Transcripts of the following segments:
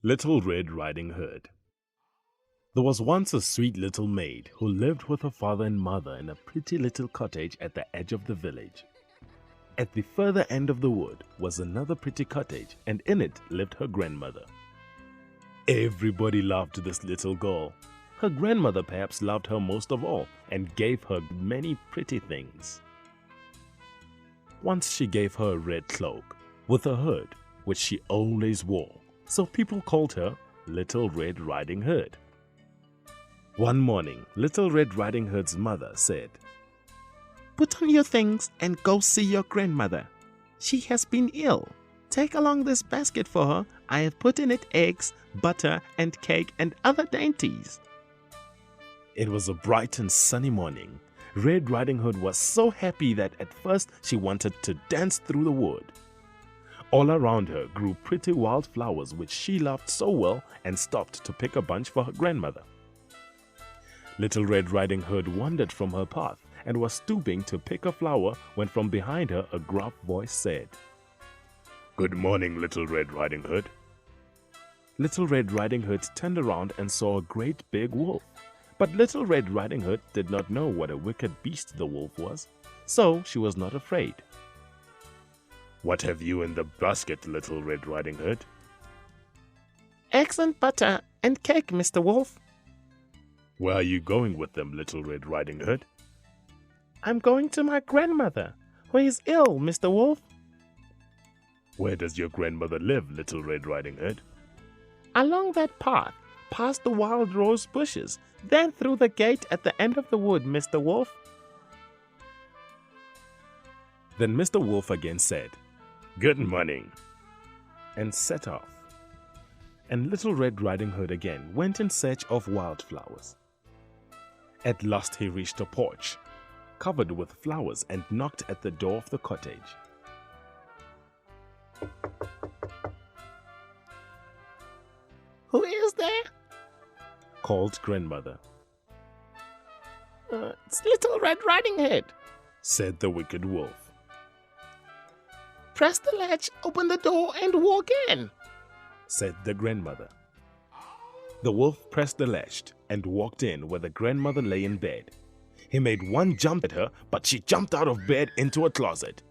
Little Red Riding Hood. There was once a sweet little maid who lived with her father and mother in a pretty little cottage at the edge of the village. At the further end of the wood was another pretty cottage, and in it lived her grandmother. Everybody loved this little girl. Her grandmother perhaps loved her most of all and gave her many pretty things. Once she gave her a red cloak with a hood which she always wore, so people called her Little Red Riding Hood. One morning, Little Red Riding Hood's mother said, "Put on your things and go see your grandmother. She has been ill. Take along this basket for her. I have put in it eggs, butter, and cake and other dainties." It was a bright and sunny morning. Red Riding Hood was so happy that at first she wanted to dance through the wood. All around her grew pretty wildflowers which she loved so well, and stopped to pick a bunch for her grandmother. Little Red Riding Hood wandered from her path and was stooping to pick a flower when from behind her a gruff voice said, "Good morning, Little Red Riding Hood." Little Red Riding Hood turned around and saw a great big wolf. But Little Red Riding Hood did not know what a wicked beast the wolf was, so she was not afraid. "What have you in the basket, Little Red Riding Hood?" "Eggs and butter and cake, Mr. Wolf." "Where are you going with them, Little Red Riding Hood?" "I'm going to my grandmother, who is ill, Mr. Wolf." "Where does your grandmother live, Little Red Riding Hood?" "Along that path, past the wild rose bushes, then through the gate at the end of the wood, Mr. Wolf." Then Mr. Wolf again said, "Good morning," and set off. And Little Red Riding Hood again went in search of wildflowers. At last he reached a porch, covered with flowers, and knocked at the door of the cottage. "Who is there?" called grandmother. "It's Little Red Riding Hood," said the wicked wolf. "Press the latch, open the door, and walk in," said the grandmother. The wolf pressed the latch and walked in where the grandmother lay in bed. He made one jump at her, but she jumped out of bed into a closet.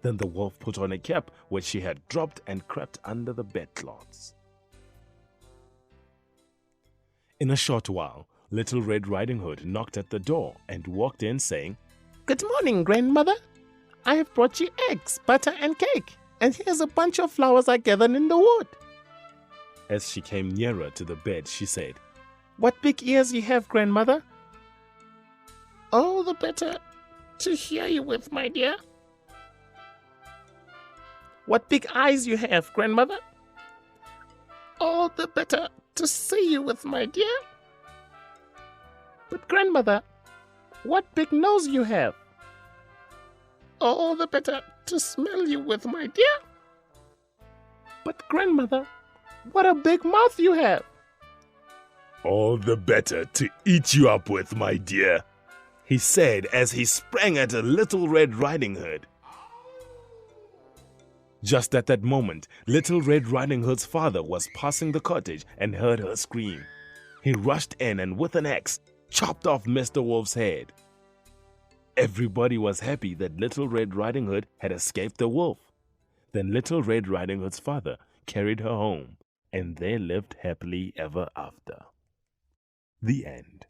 Then the wolf put on a cap which she had dropped and crept under the bedclothes. In a short while, Little Red Riding Hood knocked at the door and walked in saying, "Good morning, grandmother. I have brought you eggs, butter, and cake, and here's a bunch of flowers I gathered in the wood." As she came nearer to the bed, she said, "What big ears you have, grandmother." "All the better to hear you with, my dear." "What big eyes you have, grandmother." "All the better to see you with, my dear." "But grandmother, what big nose you have." "All the better to smell you with, my dear." "But grandmother, what a big mouth you have." "All the better to eat you up with, my dear," he said as he sprang at a Little Red Riding Hood. Just at that moment, Little Red Riding Hood's father was passing the cottage and heard her scream. He rushed in and with an axe chopped off Mr. Wolf's head. Everybody was happy that Little Red Riding Hood had escaped the wolf. Then Little Red Riding Hood's father carried her home, and they lived happily ever after. The end.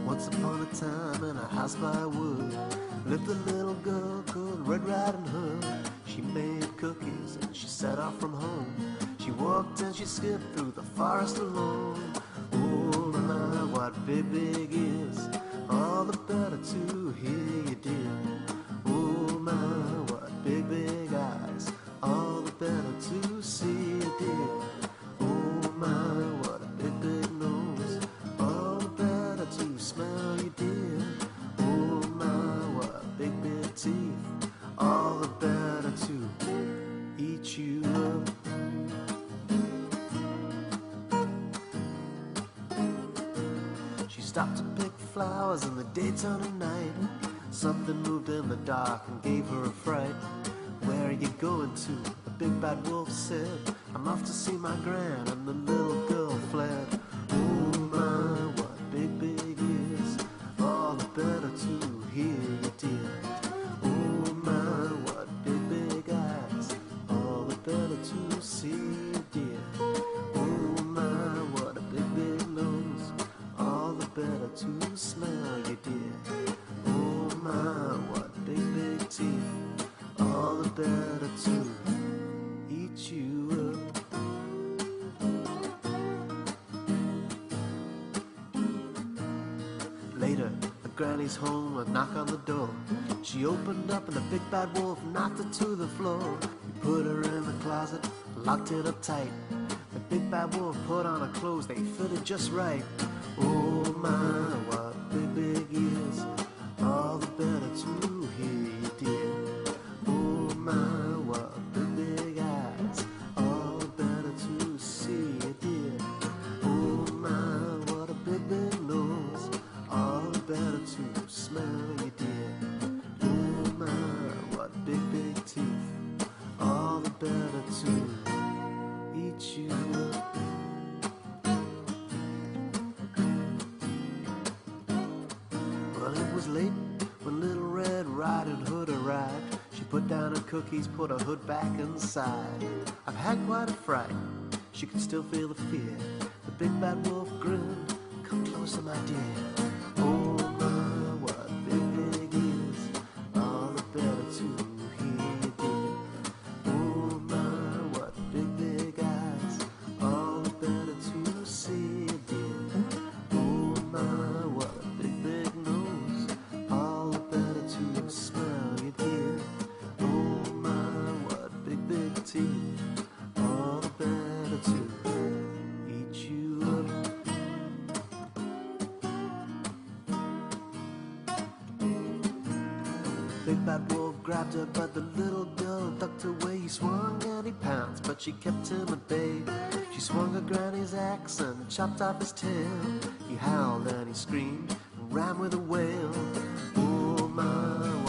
Once upon a time in a house by wood lived a little girl called Red Riding Hood. She made cookies and she set off from home. She walked and she skipped through the forest alone. Oh, my, what big ears, all the better to hear you, dear. Oh, my, what big eyes, all the better to see you, dear. Oh, my, what a big nose, all the better to smell you, dear. Oh, my, what big teeth, all the better to eat you up. She stopped to pick flowers in the daytime and night. Something moved in the dark and gave her a fright. Where are you going to? The big bad wolf said. I'm I'm off to see my gran, and the little girl fled. Oh my, what big ears, all the better to hear you, dear. Oh my, what big eyes, all the better to see you, dear. Oh my, what a big nose, all the better to smell you, dear. Oh my, what big teeth, all the better to eat you up. Later, the granny's home, a knock on the door. She opened up and the big bad wolf knocked her to the floor. He put her in the closet, locked it up tight. The big bad wolf put on her clothes, they fitted just right. Oh my, what big ears, all the better to hear you, dear. Oh my, what big eyes, all the better to see you, dear. Oh my, what a big nose, all the better to smell you, dear. Oh my, what big teeth, all the better to eat you up. Well, it was late when Little Red Riding Hood arrived. She put down her cookies, put her hood back inside. I've had quite a fright, she could still feel the fear. The big bad wolf grinned, come closer, my dear. Oh my, what big ears, all the better to hear you, dear. Oh my, what big eyes, all the better to see you, dear. Oh my, what a big nose, all the better to smell you, dear. Oh my, what big teeth, all the better to eat you up. Big bad wolf grabbed her, but the little girl ducked away. He swung and he pounced, but she kept him at bay. She swung her granny's axe and chopped off his tail. He howled and he screamed and ran with a wail. Oh my,